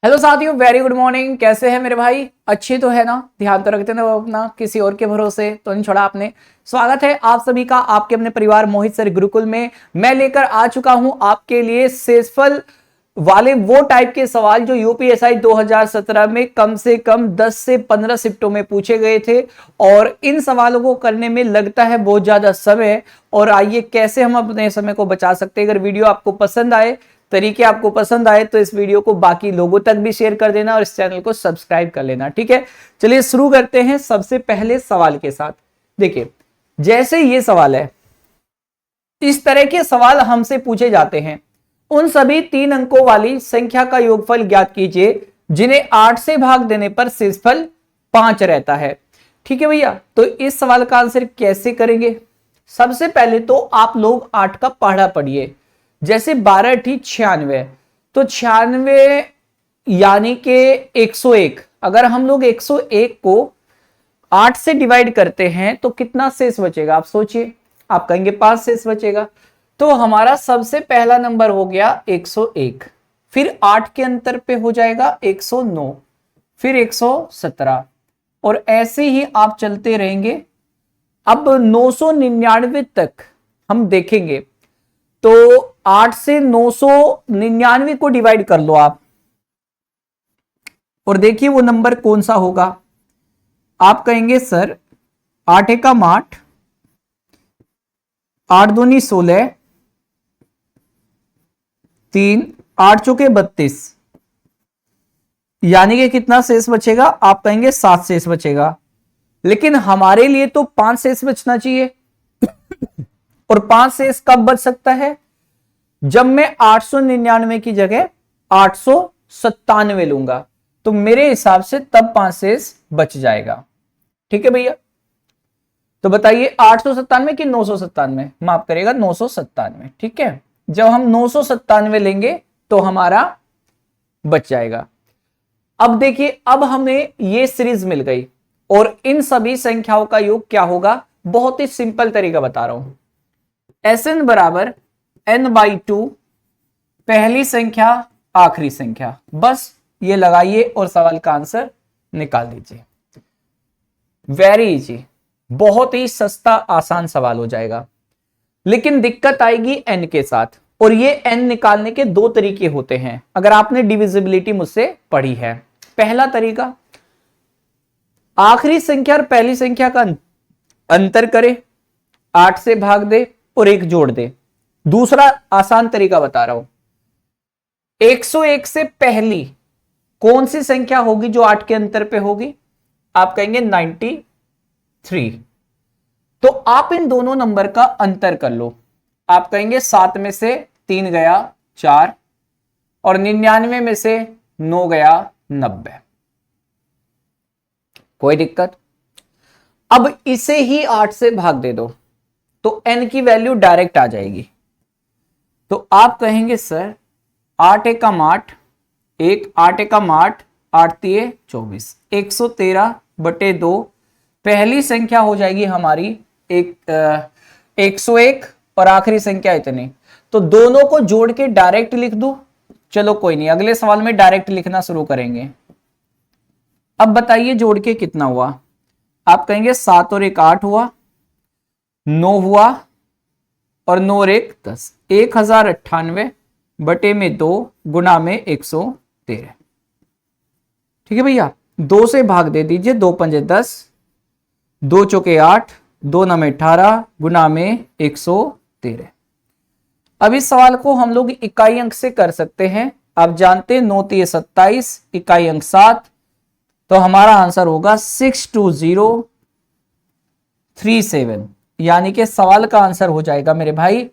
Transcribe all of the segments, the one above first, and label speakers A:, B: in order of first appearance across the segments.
A: Hello साथियों, very good morning. कैसे हैं मेरे भाई? अच्छे तो है ना? ध्यान तो रखते ना वो अपना, किसी और के भरोसे तो नहीं छोड़ा आपने। स्वागत है आप सभी का आपके अपने परिवार मोहित सर गुरुकुल में। मैं लेकर आ चुका हूं आपके लिए सेसफल वाले वो टाइप के सवाल जो यूपीएसआई 2017 में कम से कम 10 से 15 शिफ्टों में पूछे गए थे और इन सवालों को करने में लगता है बहुत ज्यादा समय। और आइए कैसे हम अपने समय को बचा सकते हैं। अगर वीडियो आपको पसंद आए, तरीके आपको पसंद आए तो इस वीडियो को बाकी लोगों तक भी शेयर कर देना और इस चैनल को सब्सक्राइब कर लेना। ठीक है, चलिए शुरू करते हैं सबसे पहले सवाल के साथ। देखिए, जैसे ये सवाल है, इस तरह के सवाल हमसे पूछे जाते हैं। उन सभी 3 अंकों वाली संख्या का योगफल ज्ञात कीजिए जिन्हें 8 से भाग देने पर शेषफल 5 रहता है। ठीक है भैया, तो इस सवाल का आंसर कैसे करेंगे? सबसे पहले तो आप लोग 8 का पहाड़ा पढ़िए। जैसे 12 ठी 96, तो 96 यानी कि 101। अगर हम लोग 101 को 8 से डिवाइड करते हैं तो कितना शेष बचेगा? आप सोचिए। आप कहेंगे 5 शेष बचेगा। तो हमारा सबसे पहला नंबर हो गया 101, फिर 8 के अंतर पे हो जाएगा 109, फिर 117 और ऐसे ही आप चलते रहेंगे। अब 999 तक हम देखेंगे तो 8 से 999 को डिवाइड कर लो आप और देखिए वो नंबर कौन सा होगा। आप कहेंगे सर 8 एकम 8, 8 दूनी 16, 3, 8 चौके 32, यानी कि कितना शेष बचेगा? आप कहेंगे 7 शेष बचेगा। लेकिन हमारे लिए तो 5 शेष बचना चाहिए। और 5 शेष कब बच सकता है? जब मैं 899 की जगह 897 लूंगा तो मेरे हिसाब से तब 5 शेष बच जाएगा। ठीक है भैया, तो बताइए 897 कि 997? माफ करेगा, 997। ठीक है, जब हम 997 लेंगे तो हमारा बच जाएगा। अब देखिए, अब हमें ये सीरीज मिल गई और इन सभी संख्याओं का योग क्या होगा? बहुत ही सिंपल तरीका बता रहा हूं। Sn बराबर n/2, पहली संख्या आखिरी संख्या, बस ये लगाइए और सवाल का आंसर निकाल दीजिए। वेरी इजी, बहुत ही सस्ता आसान सवाल हो जाएगा। लेकिन दिक्कत आएगी n के साथ, और ये n निकालने के 2 तरीके होते हैं अगर आपने डिविजिबिलिटी मुझसे पढ़ी है। पहला तरीका, आखिरी संख्या और पहली संख्या का अंतर करे, 8 से भाग दे और 1 जोड़ दे। दूसरा आसान तरीका बता रहा हूं, 101 से पहली कौन सी संख्या होगी जो 8 के अंतर पे होगी? आप कहेंगे 93। तो आप इन दोनों नंबर का अंतर कर लो। आप कहेंगे 7 में से 3 गया 4 और 99 में से 9 गया 90। कोई दिक्कत? अब इसे ही 8 से भाग दे दो तो n की वैल्यू डायरेक्ट आ जाएगी। तो आप कहेंगे सर 8 एकम 8, 8 एकम 8, 8 तिये 24, 113/2। पहली संख्या हो जाएगी हमारी 101 और आखिरी संख्या इतनी। तो दोनों को जोड़ के डायरेक्ट लिख दो। चलो कोई नहीं, अगले सवाल में डायरेक्ट लिखना शुरू करेंगे। अब बताइए जोड़ के कितना हुआ? आप कहेंगे 7 और 1 8 हुआ, 9 हुआ और 9 और 1 10, 1098/2 गुना में 113। ठीक है भैया, 2 से भाग दे दीजिए, 2 पंजे 10, 2 चौके 8, 2 नमे 18 गुना में 113। अब इस सवाल को हम लोग इकाई अंक से कर सकते हैं। आप जानते हैं 9 तिये 27, इकाई अंक 7, तो हमारा आंसर होगा 62037, यानी कि सवाल का आंसर हो जाएगा मेरे भाई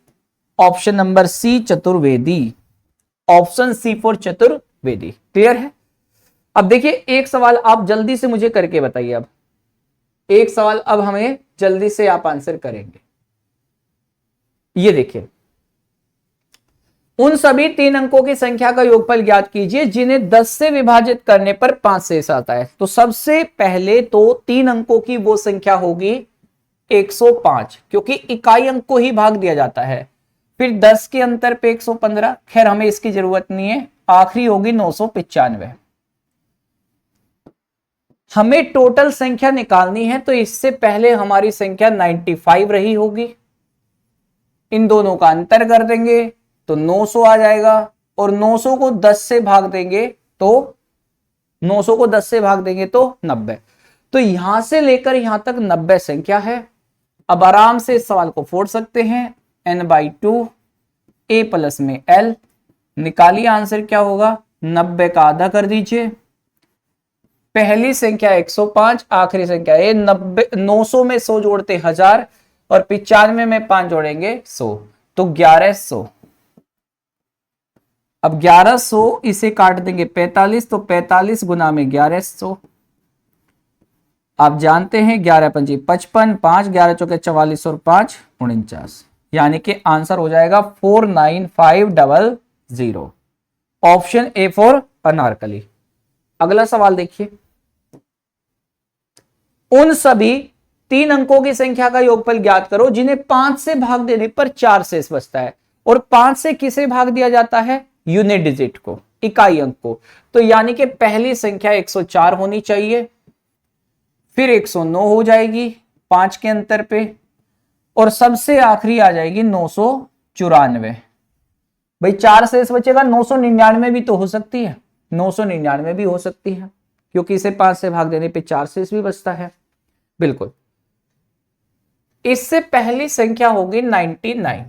A: option number C, Chaturvedi. Option C for Chaturvedi. Clear है? अब देखिए एक सवाल आप जल्दी से मुझे करके बताइए। अब एक सवाल अब हमें जल्दी से आप आंसर करेंगे। ये देखिए, उन सभी 3 अंकों की संख्या का योगफल ज्ञात कीजिए जिन्हें 10 से विभाजित करने पर 5 शेष आता है। तो सबसे पहले तो 3 अंकों की वो संख्या होगी 105, क्योंकि इकाई अंक को ही भाग दिया जाता है। फिर 10 के अंतर पे 115, खैर हमें इसकी जरूरत नहीं है। आखिरी होगी 995। हमें टोटल संख्या निकालनी है, तो इससे पहले हमारी संख्या 95 रही होगी। इन दोनों का अंतर कर देंगे तो 900 आ जाएगा, और 900 को 10 से भाग देंगे तो 900 को 10 से भाग देंगे तो 90। तो यहां से लेकर यहां तक 90 संख्या है। अब आराम से इस सवाल को फोड़ सकते हैं। n/2 a प्लस में l, निकालिए आंसर क्या होगा। 90 का आधा कर दीजिए। पहली संख्या 105, आखिरी संख्या ये 90, 900 में 100 जोड़ते 1000, और 95 में 5 जोड़ेंगे 100, तो 1100। अब 1100 इसे काट देंगे 45, तो 45 गुना में 1100। आप जानते हैं 11 पंजी 55, 5 11 चौके 44 और 5 49, यानी कि आंसर हो जाएगा 49500। Option A for Anarkali. अगला सवाल देखिए। उन सभी 3 अंकों की संख्या का योगफल ज्ञात करो जिन्हें 5 से भाग देने पर 4 शेष बचता है। और 5 से किसे भाग दिया जाता है? यूनिट डिजिट को, इकाई अंक को। तो यानी कि पहली संख्या 104 होनी चाहिए, फिर 109 हो जाएगी 5 के अंतर पे, और सबसे आखिरी आ जाएगी 994। भाई 4 शेष बचेगा, 999 भी तो हो सकती है, 999 भी हो सकती है, क्योंकि इसे 5 से भाग देने पे 4 शेष भी बचता है। बिल्कुल। इससे पहली संख्या होगी 99।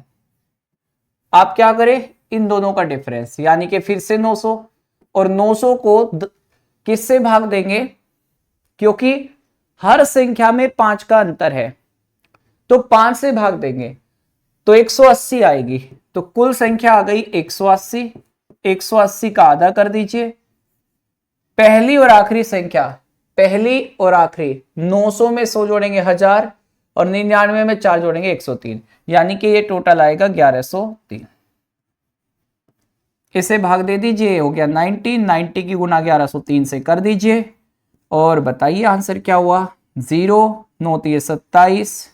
A: आप क्या करें, इन दोनों का डिफरेंस, यानी कि फिर से 900, और 900 को किससे भाग देंगे, क्योंकि हर संख्या में 5 का अंतर है, तो 5 से भाग देंगे तो 180 आएगी। तो कुल संख्या आ गई 180। 180 का आधा कर दीजिए। पहली और आखिरी संख्या, पहली और आखिरी 900 में 100 जोड़ेंगे 1000, और 99 में 4 जोड़ेंगे 103, यानी कि ये टोटल आएगा 1103। इसे भाग दे दीजिए, हो गया 90 की गुना 1103 से कर दीजिए, और बताइए आंसर क्या हुआ। 0 9 27,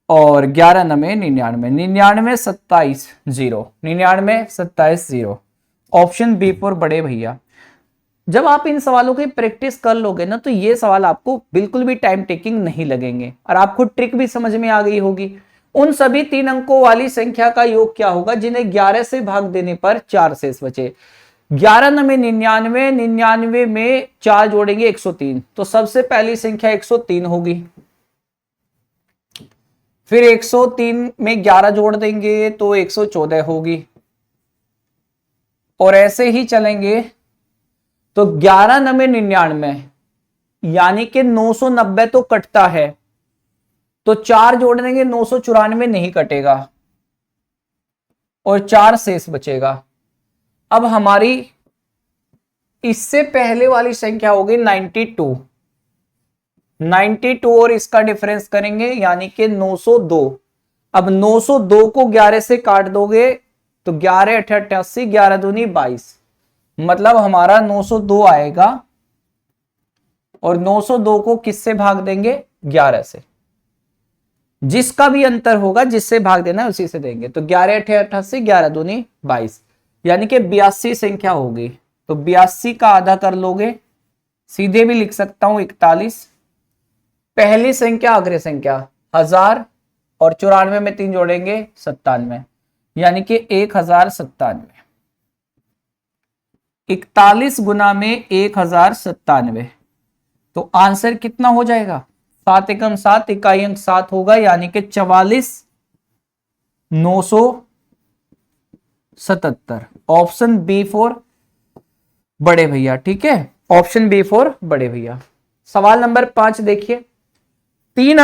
A: और 11 9 99, 99 27 0, 99 27 0। ऑप्शन बी फॉर बड़े भैया। जब आप इन सवालों की प्रैक्टिस कर लोगे ना, तो ये सवाल आपको बिल्कुल भी टाइम टेकिंग नहीं लगेंगे, और आपको ट्रिक भी समझ में आ गई होगी। उन सभी 3 अंकों वाली संख्या का योग क्या होगा जिन्हें 11 से भाग देने पर 4 शेष बचे। 11 9 99, 99 में 4 जोड़ेंगे 103, तो सबसे पहली संख्या 103 होगी। फिर 103 में 11 जोड़ देंगे तो 114 होगी, और ऐसे ही चलेंगे तो 11 9 99, यानी कि 990 तो कटता है, तो 4 जोड़ देंगे 994 नहीं कटेगा, और 4 शेष बचेगा। अब हमारी इससे पहले वाली संख्या होगी 92। 92 और इसका डिफरेंस करेंगे, यानी कि 902। अब 902 को 11 से काट दोगे तो 11 8 88, 11 दूनी 22, मतलब हमारा 902 आएगा, और 902 को किससे भाग देंगे? 11 से। जिसका भी अंतर होगा, जिससे भाग देना है उसी से देंगे। तो 11 8 88, 11 दूनी 22, यानी कि 82 संख्या होगी। तो 82 का आधा कर लोगे, सीधे भी लिख सकता हूं 41। पहली संख्या आखिरी संख्या 1000, और 94 में 3 जोड़ेंगे 97, यानी कि 1097। 41 गुना में 1097, तो आंसर कितना हो जाएगा? 7 एकम 7, इकाई अंक 7 होगा, यानी कि 44,977। ऑप्शन बी फॉर बड़े भैया। ठीक है, ऑप्शन बी फॉर बड़े भैया। सवाल नंबर 5 देखिए। 3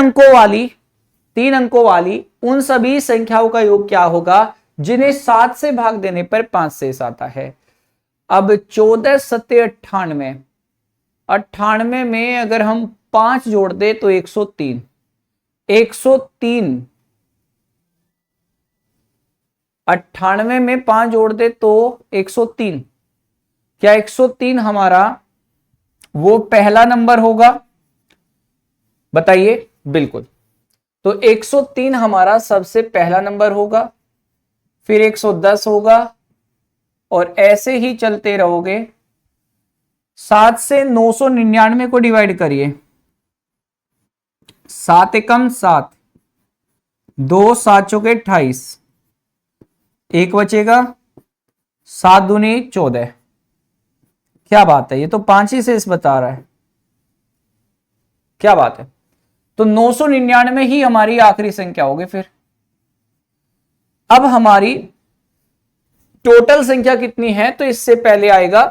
A: अंकों वाली उन सभी संख्याओं का योग क्या होगा जिन्हें 7 से भाग देने पर 5 शेष आता है। अब 14 7 98, 98 में अगर हम 5 जोड़ दे तो 103, 103, 98 में 5 जोड़ दे तो 103। क्या 103 हमारा वो पहला नंबर होगा? बताइए। बिल्कुल। तो 103 हमारा सबसे पहला नंबर होगा, फिर 110 होगा, और ऐसे ही चलते रहोगे 7 से 999 को डिवाइड करिए। 7 एकम 7, 2 7 चौके 28, एक बचेगा, 7 दूनी 14। क्या बात है, ये तो 5 ही शेष बता रहा है। क्या बात है। तो 999 ही हमारी आखिरी संख्या होगी। फिर अब हमारी टोटल संख्या कितनी है, तो इससे पहले आएगा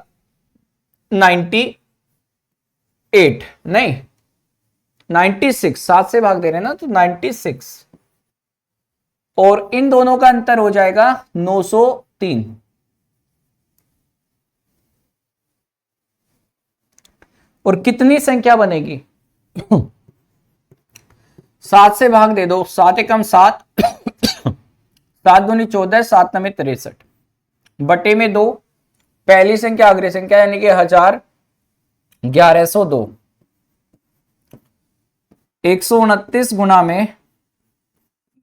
A: 98, नहीं 96, 7 से भाग दे रहे हैं ना, तो 96, और इन दोनों का अंतर हो जाएगा 903। और कितनी संख्या बनेगी 7 से भाग दे दो, 7 एकम 7, 7 दूनी 14, 7 नवे 63, बटे में 2, पहली संख्या अग्र संख्या यानी कि 1102, 129 गुना में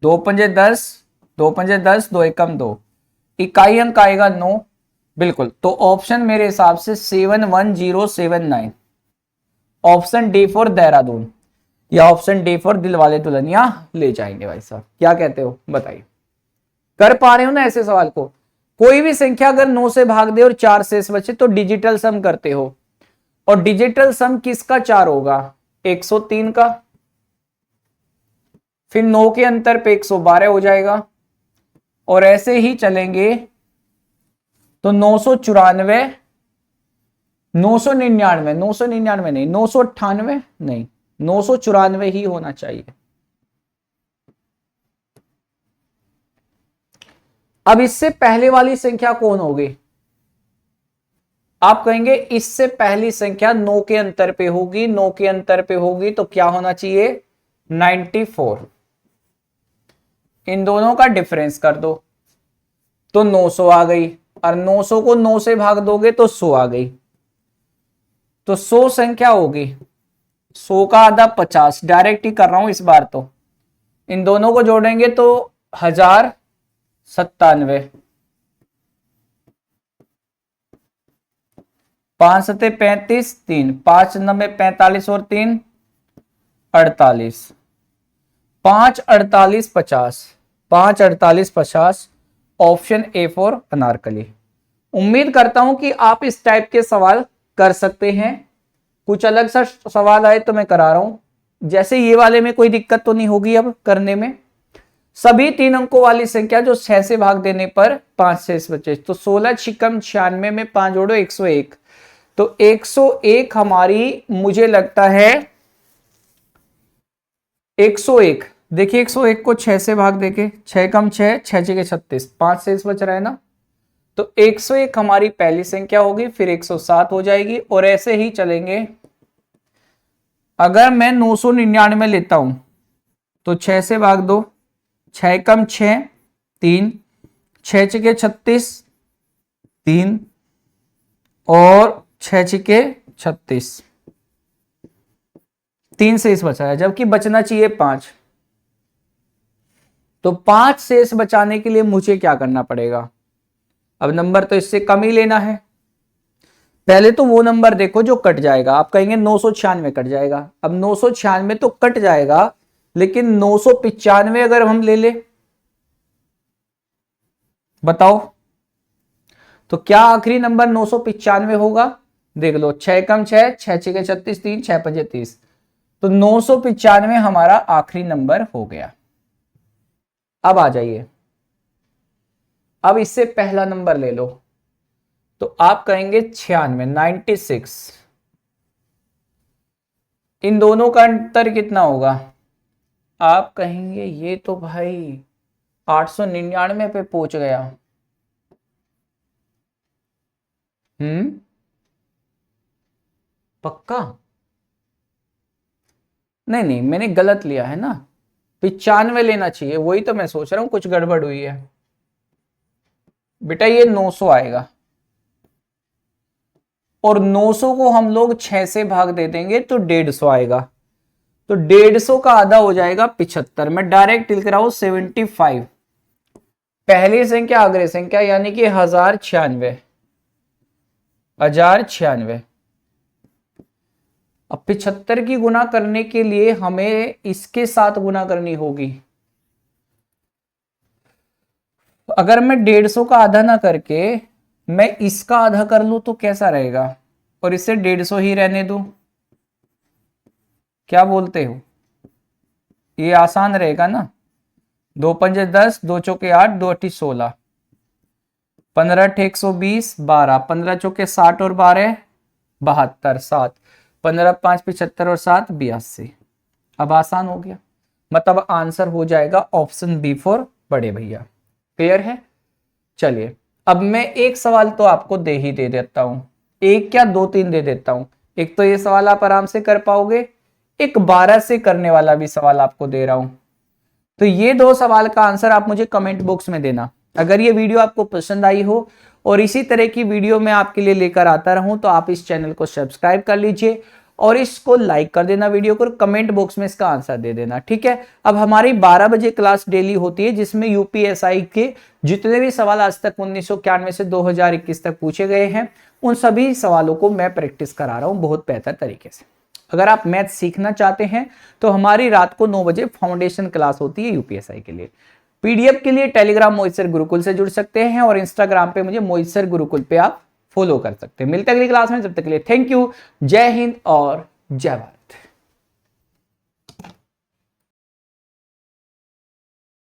A: 2 पंजे 10, 2 पंजे 10, 2 एकम 2, इकाई अंक आएगा 9। बिल्कुल, तो ऑप्शन मेरे हिसाब से 71079, ऑप्शन डी फॉर देहरादून, या ऑप्शन डी फॉर दिल वाले दुल्हनिया ले जाएंगे। भाई साहब क्या कहते हो बताइए, कर पा रहे हो ना ऐसे सवाल को? कोई भी संख्या अगर 9 से भाग दे और 4 शेष बचे तो डिजिटल सम करते हो, और डिजिटल सम किसका 4 होगा, 103 का, फिर 9 के अंतर पे 112 हो जाएगा, और ऐसे ही चलेंगे तो 994, 999, 999 नहीं, 998 नहीं, 994 ही होना चाहिए। अब इससे पहले वाली संख्या कौन होगी? आप कहेंगे इससे पहली संख्या 9 के अंतर पे होगी, 9 के अंतर पे होगी तो क्या होना चाहिए, 94। इन दोनों का डिफरेंस कर दो तो 900 आ गई, और 900 को 9 से भाग दोगे तो 100 आ गई, तो 100 संख्या होगी, 100 का आधा 50, डायरेक्ट ही कर रहा हूं इस बार तो। इन दोनों को जोड़ेंगे तो 1097, 5 सते 35, 3 5 नब्बे 45 और 3 48, 5 48 50, 5 48 50, ऑप्शन ए फॉर अनारकली। उम्मीद करता हूं कि आप इस टाइप के सवाल कर सकते हैं। कुछ अलग सा सवाल आए तो मैं करा रहा हूं, जैसे ये वाले में कोई दिक्कत तो नहीं होगी अब करने में। सभी 3 अंकों वाली संख्या जो 6 से भाग देने पर 5 शेष बचे, तो 16 छिकम 96 में 5 जोड़ो 101, तो 101 हमारी, मुझे लगता है 101, देखिए 101 को 6 से भाग देके, 6 कम 6, 6 छके 36, 5 शेष बच रहा है ना, तो 101 हमारी पहली संख्या होगी, फिर 107 हो जाएगी, और ऐसे ही चलेंगे। अगर मैं 999 लेता हूं तो 6 से भाग दो, 6 कम 6, 3, 6 छके 36, 3 और 6 छके 36, 3 शेष बचा है, जबकि बचना चाहिए 5। तो 5 शेष बचाने के लिए मुझे क्या करना पड़ेगा? अब नंबर तो इससे कम ही लेना है। पहले तो वो नंबर देखो जो कट जाएगा। आप कहेंगे 996 कट जाएगा, अब 996 तो कट जाएगा, लेकिन 995 अगर हम ले ले, बताओ तो क्या आखिरी नंबर 995 होगा? देख लो, 6 कम 6, 6 छके 36, 3 6 पंजे 30, तो 995 हमारा आखिरी नंबर हो गया। अब आ जाइए, अब इससे पहला नंबर ले लो, तो आप कहेंगे 96, इन दोनों का अंतर कितना होगा? आप कहेंगे ये तो भाई 899 पे पहुंच गया। पक्का? नहीं नहीं, मैंने गलत लिया है ना, 95 लेना चाहिए, वही तो मैं सोच रहा हूं, कुछ गड़बड़ हुई है बेटा। ये 900 आएगा, और 900 को हम लोग 6 से भाग दे देंगे तो 150 आएगा, तो 150 का आधा हो जाएगा 75। मैं डायरेक्ट लिख रहा हूं 75, पहली संख्या अग्र संख्या यानी कि 1096, 1096, अब 75 की गुना करने के लिए हमें इसके साथ गुना करनी होगी। अगर मैं 150 का आधा ना करके मैं इसका आधा कर लूं तो कैसा रहेगा, और इसे 150 ही रहने दूं, क्या बोलते हो? ये आसान रहेगा ना। 2 पंजे 10, 2 चौके 8, 2 अठी 16, 15 अठे 120, 12, 15 चौके 60 और 12 72, 7, 15 5 75 और 7 82। अब आसान हो गया, मतलब आंसर हो जाएगा ऑप्शन बी फॉर बड़े भैया। क्लियर है? चलिए अब मैं एक सवाल तो आपको दे देता हूं, एक क्या 2-3 दे देता हूं। एक तो ये सवाल आप आराम से कर पाओगे, एक 12 से करने वाला भी सवाल आपको दे रहा हूं। तो ये 2 सवाल का आंसर आप मुझे कमेंट बॉक्स में देना। अगर ये वीडियो आपको पसंद आई हो और इसी तरह की वीडियो मैं आपके लिए लेकर आता रहूं तो आप इस चैनल को सब्सक्राइब कर लीजिए और इसको लाइक कर देना वीडियो को, कमेंट बॉक्स में इसका आंसर दे देना। ठीक है, अब हमारी 12 बजे क्लास डेली होती है जिसमें यूपीएसआई के जितने भी सवाल आज तक 1991 से 2021 तक पूछे गए हैं उन सभी सवालों को मैं प्रैक्टिस करा रहा हूं बहुत बेहतर तरीके से। अगर आप मैथ सीखना चाहते हैं तो हमारी रात को 9 बजे फाउंडेशन क्लास होती है यूपीएसआई के लिए। पीडीएफ के लिए टेलीग्राम मोहित सर गुरुकुल से जुड़ सकते हैं और इंस्टाग्राम पे मुझे मोहित सर गुरुकुल पे आप फॉलो कर सकते हैं। मिलते हैं अगली क्लास में, जब तक के लिए थैंक यू, जय हिंद और जय भारत।